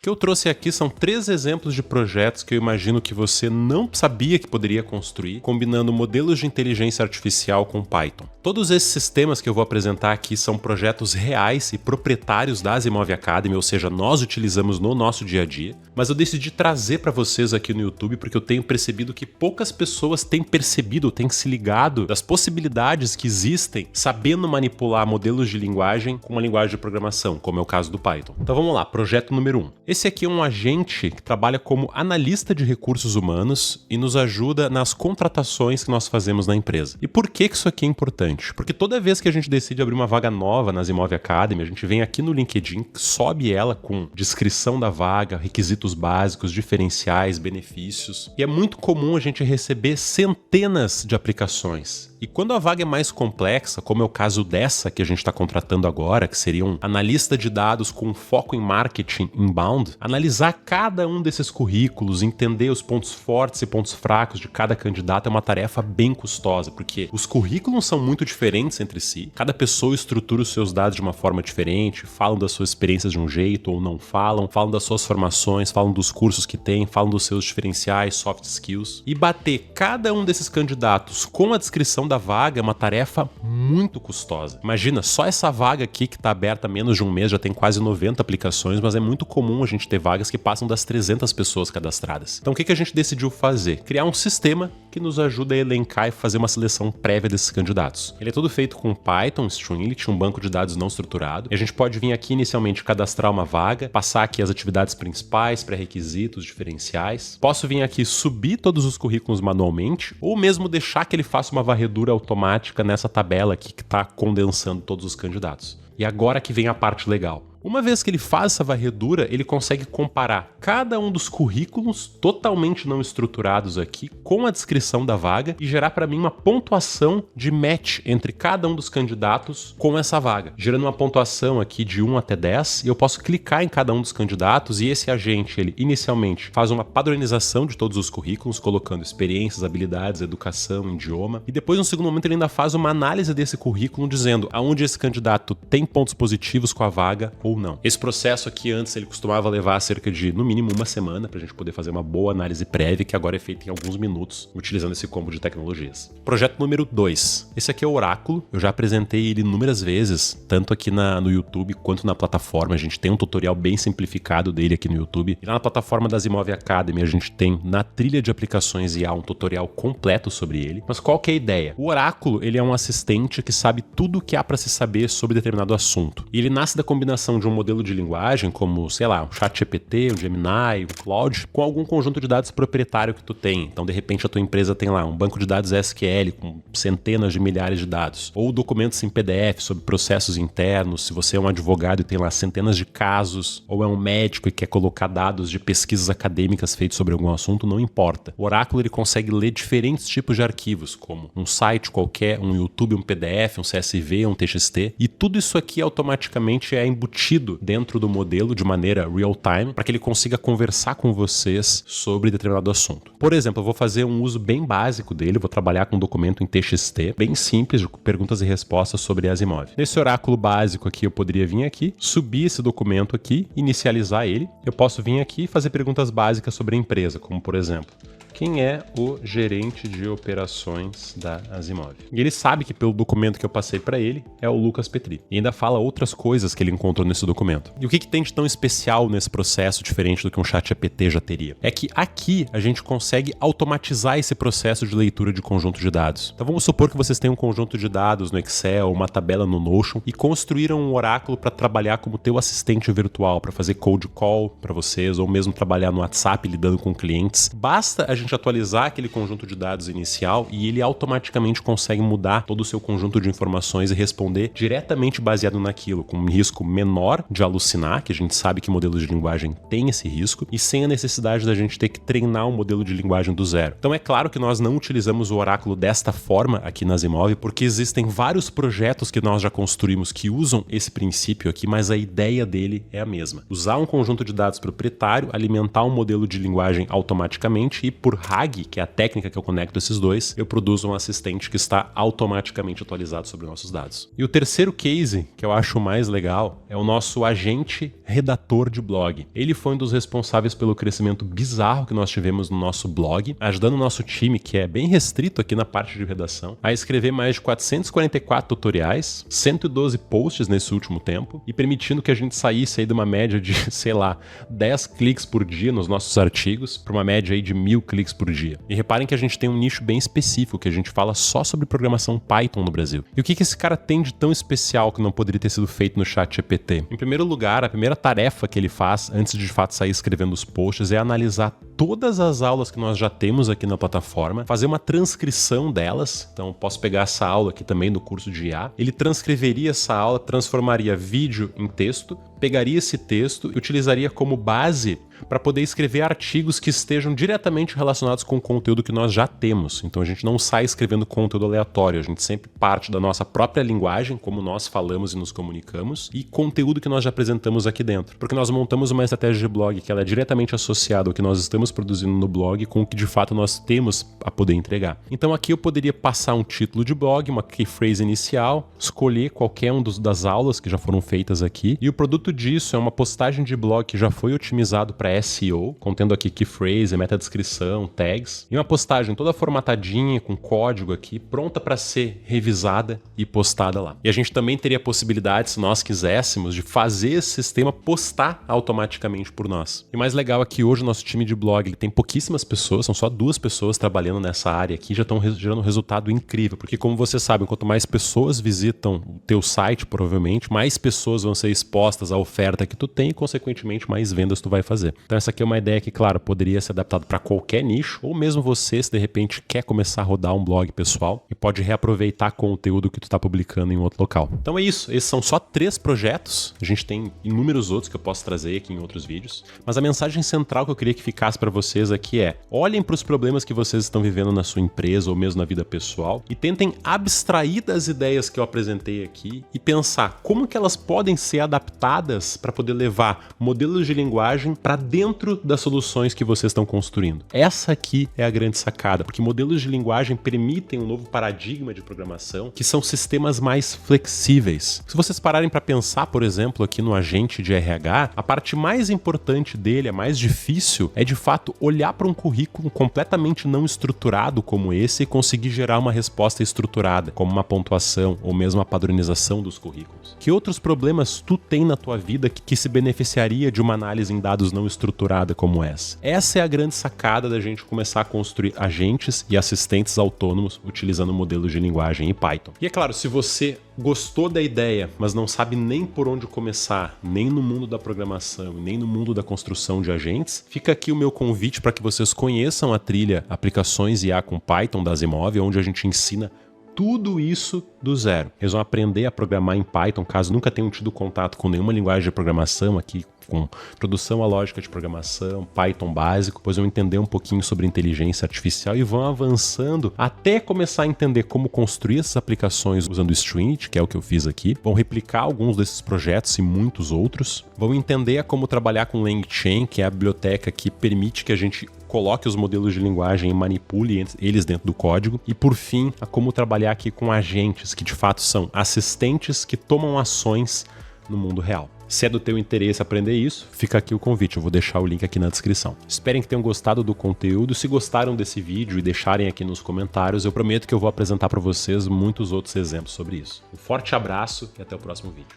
O que eu trouxe aqui são 3 exemplos de projetos que eu imagino que você não sabia que poderia construir, combinando modelos de inteligência artificial com Python. Todos esses sistemas que eu vou apresentar aqui são projetos reais e proprietários da Asimov Academy, ou seja, nós utilizamos no nosso dia a dia, mas eu decidi trazer para vocês aqui no YouTube porque eu tenho percebido que poucas pessoas têm percebido, têm se ligado das possibilidades que existem sabendo manipular modelos de linguagem com uma linguagem de programação, como é o caso do Python. Então vamos lá, projeto número 1. Esse aqui é um agente que trabalha como analista de recursos humanos e nos ajuda nas contratações que nós fazemos na empresa. E por que isso aqui é importante? Porque toda vez que a gente decide abrir uma vaga nova na Asimov Academy, a gente vem aqui no LinkedIn, sobe ela com descrição da vaga, requisitos básicos, diferenciais, benefícios. E é muito comum a gente receber centenas de aplicações. E quando a vaga é mais complexa, como é o caso dessa que a gente está contratando agora, que seria um analista de dados com foco em marketing inbound, analisar cada um desses currículos, entender os pontos fortes e pontos fracos de cada candidato é uma tarefa bem custosa, porque os currículos são muito diferentes entre si, cada pessoa estrutura os seus dados de uma forma diferente, falam das suas experiências de um jeito ou não falam das suas formações, falam dos cursos que tem, falam dos seus diferenciais, soft skills, e bater cada um desses candidatos com a descrição da vaga é uma tarefa muito custosa. Imagina, só essa vaga aqui que está aberta há menos de um mês, já tem quase 90 aplicações, mas é muito comum a gente ter vagas que passam das 300 pessoas cadastradas. Então o que a gente decidiu fazer? Criar um sistema que nos ajuda a elencar e fazer uma seleção prévia desses candidatos. Ele é todo feito com Python, Streamlit, um banco de dados não estruturado, e a gente pode vir aqui inicialmente cadastrar uma vaga, passar aqui as atividades principais, pré-requisitos, diferenciais. Posso vir aqui subir todos os currículos manualmente, ou mesmo deixar que ele faça uma varredura automática nessa tabela aqui que está condensando todos os candidatos. E agora que vem a parte legal. Uma vez que ele faz essa varredura, ele consegue comparar cada um dos currículos totalmente não estruturados aqui com a descrição da vaga e gerar para mim uma pontuação de match entre cada um dos candidatos com essa vaga, gerando uma pontuação aqui de 1 até 10, e eu posso clicar em cada um dos candidatos e esse agente, ele inicialmente faz uma padronização de todos os currículos, colocando experiências, habilidades, educação, idioma, e depois no segundo momento ele ainda faz uma análise desse currículo dizendo aonde esse candidato tem pontos positivos com a vaga ou não. Esse processo aqui antes ele costumava levar cerca de, no mínimo, uma semana para a gente poder fazer uma boa análise prévia, que agora é feita em alguns minutos, utilizando esse combo de tecnologias. Projeto número 2. Esse aqui é o Oráculo. Eu já apresentei ele inúmeras vezes, tanto aqui no YouTube quanto na plataforma. A gente tem um tutorial bem simplificado dele aqui no YouTube. E lá na plataforma da Asimov Academy a gente tem na trilha de aplicações IA um tutorial completo sobre ele. Mas qual que é a ideia? O Oráculo ele é um assistente que sabe tudo o que há para se saber sobre determinado assunto. E ele nasce da combinação de um modelo de linguagem, como, sei lá, um ChatGPT, um Gemini, um Claude, com algum conjunto de dados proprietário que tu tem. Então, de repente, a tua empresa tem lá um banco de dados SQL com centenas de milhares de dados. Ou documentos em PDF sobre processos internos, se você é um advogado e tem lá centenas de casos, ou é um médico e quer colocar dados de pesquisas acadêmicas feitas sobre algum assunto, não importa. O Oráculo ele consegue ler diferentes tipos de arquivos, como um site qualquer, um YouTube, um PDF, um CSV, um TXT, e tudo isso aqui automaticamente é embutido dentro do modelo de maneira real-time para que ele consiga conversar com vocês sobre determinado assunto. Por exemplo, eu vou fazer um uso bem básico dele, vou trabalhar com um documento em TXT, bem simples, de perguntas e respostas sobre Asimov. Nesse oráculo básico aqui, eu poderia vir aqui, subir esse documento aqui, inicializar ele. Eu posso vir aqui e fazer perguntas básicas sobre a empresa, como por exemplo, quem é o gerente de operações da Asimov? E ele sabe que pelo documento que eu passei para ele é o Lucas Petri. E ainda fala outras coisas que ele encontrou nesse documento. E o que tem de tão especial nesse processo, diferente do que um ChatGPT já teria? É que aqui a gente consegue automatizar esse processo de leitura de conjunto de dados. Então vamos supor que vocês têm um conjunto de dados no Excel, uma tabela no Notion e construíram um oráculo para trabalhar como teu assistente virtual, para fazer cold call para vocês, ou mesmo trabalhar no WhatsApp lidando com clientes. Basta a gente atualizar aquele conjunto de dados inicial e ele automaticamente consegue mudar todo o seu conjunto de informações e responder diretamente baseado naquilo, com um risco menor de alucinar, que a gente sabe que modelos de linguagem têm esse risco, e sem a necessidade da gente ter que treinar um modelo de linguagem do zero. Então é claro que nós não utilizamos o oráculo desta forma aqui na Asimov, porque existem vários projetos que nós já construímos que usam esse princípio aqui, mas a ideia dele é a mesma. Usar um conjunto de dados proprietário, alimentar um modelo de linguagem automaticamente e, por por RAG, que é a técnica que eu conecto esses dois, eu produzo um assistente que está automaticamente atualizado sobre nossos dados. E o terceiro case, que eu acho mais legal, é o nosso agente redator de blog. Ele foi um dos responsáveis pelo crescimento bizarro que nós tivemos no nosso blog, ajudando o nosso time, que é bem restrito aqui na parte de redação, a escrever mais de 444 tutoriais, 112 posts nesse último tempo, e permitindo que a gente saísse aí de uma média de, sei lá, 10 cliques por dia nos nossos artigos, para uma média aí de 1000 cliques por dia. E reparem que a gente tem um nicho bem específico, que a gente fala só sobre programação Python no Brasil. E o que esse cara tem de tão especial que não poderia ter sido feito no ChatGPT? Em primeiro lugar, a primeira tarefa que ele faz, antes de fato sair escrevendo os posts, é analisar todas as aulas que nós já temos aqui na plataforma, fazer uma transcrição delas. Então, posso pegar essa aula aqui também do curso de IA. Ele transcreveria essa aula, transformaria vídeo em texto, pegaria esse texto e utilizaria como base para poder escrever artigos que estejam diretamente relacionados com o conteúdo que nós já temos. Então a gente não sai escrevendo conteúdo aleatório, a gente sempre parte da nossa própria linguagem, como nós falamos e nos comunicamos, e conteúdo que nós já apresentamos aqui dentro. Porque nós montamos uma estratégia de blog que ela é diretamente associada ao que nós estamos produzindo no blog com o que de fato nós temos a poder entregar. Então aqui eu poderia passar um título de blog, uma key phrase inicial, escolher qualquer um das aulas que já foram feitas aqui, e o produto disso é uma postagem de blog que já foi otimizado para SEO, contendo aqui key phrase, metadescrição, tags, e uma postagem toda formatadinha, com código aqui, pronta para ser revisada e postada lá. E a gente também teria a possibilidade, se nós quiséssemos, de fazer esse sistema postar automaticamente por nós. E o mais legal é que hoje o nosso time de blog ele tem pouquíssimas pessoas, são só 2 pessoas trabalhando nessa área aqui, já estão gerando um resultado incrível, porque como vocês sabem, quanto mais pessoas visitam o teu site, provavelmente, mais pessoas vão ser expostas à oferta que tu tem e, consequentemente, mais vendas tu vai fazer. Então essa aqui é uma ideia que, claro, poderia ser adaptada para qualquer nicho, ou mesmo você, se de repente quer começar a rodar um blog pessoal e pode reaproveitar conteúdo que tu está publicando em outro local. Então é isso, esses são só 3 projetos, a gente tem inúmeros outros que eu posso trazer aqui em outros vídeos, mas a mensagem central que eu queria que ficasse para vocês aqui é: olhem para os problemas que vocês estão vivendo na sua empresa ou mesmo na vida pessoal e tentem abstrair das ideias que eu apresentei aqui e pensar como que elas podem ser adaptadas para poder levar modelos de linguagem para dentro das soluções que vocês estão construindo. Essa aqui é a grande sacada, porque modelos de linguagem permitem um novo paradigma de programação, que são sistemas mais flexíveis. Se vocês pararem para pensar, por exemplo, aqui no agente de RH, a parte mais importante dele, a mais difícil, é de fato olhar para um currículo completamente não estruturado como esse e conseguir gerar uma resposta estruturada, como uma pontuação ou mesmo a padronização dos currículos. Que outros problemas tu tem na tua vida que se beneficiaria de uma análise em dados não estruturada como essa? Essa é a grande sacada da gente começar a construir agentes e assistentes autônomos utilizando modelos de linguagem em Python. E é claro, se você gostou da ideia, mas não sabe nem por onde começar, nem no mundo da programação, nem no mundo da construção de agentes, fica aqui o meu convite para que vocês conheçam a trilha Aplicações IA com Python da Asimov, onde a gente ensina tudo isso do zero. Eles vão aprender a programar em Python, caso nunca tenham tido contato com nenhuma linguagem de programação aqui, com introdução à lógica de programação, Python básico, pois vão entender um pouquinho sobre inteligência artificial e vão avançando até começar a entender como construir essas aplicações usando o Stringit, que é o que eu fiz aqui. Vão replicar alguns desses projetos e muitos outros. Vão entender como trabalhar com LangChain, que é a biblioteca que permite que a gente coloque os modelos de linguagem e manipule eles dentro do código. E por fim, a como trabalhar aqui com agentes, que de fato são assistentes que tomam ações no mundo real. Se é do teu interesse aprender isso, fica aqui o convite, eu vou deixar o link aqui na descrição. Esperem que tenham gostado do conteúdo. Se gostaram desse vídeo e deixarem aqui nos comentários, eu prometo que eu vou apresentar para vocês muitos outros exemplos sobre isso. Um forte abraço e até o próximo vídeo.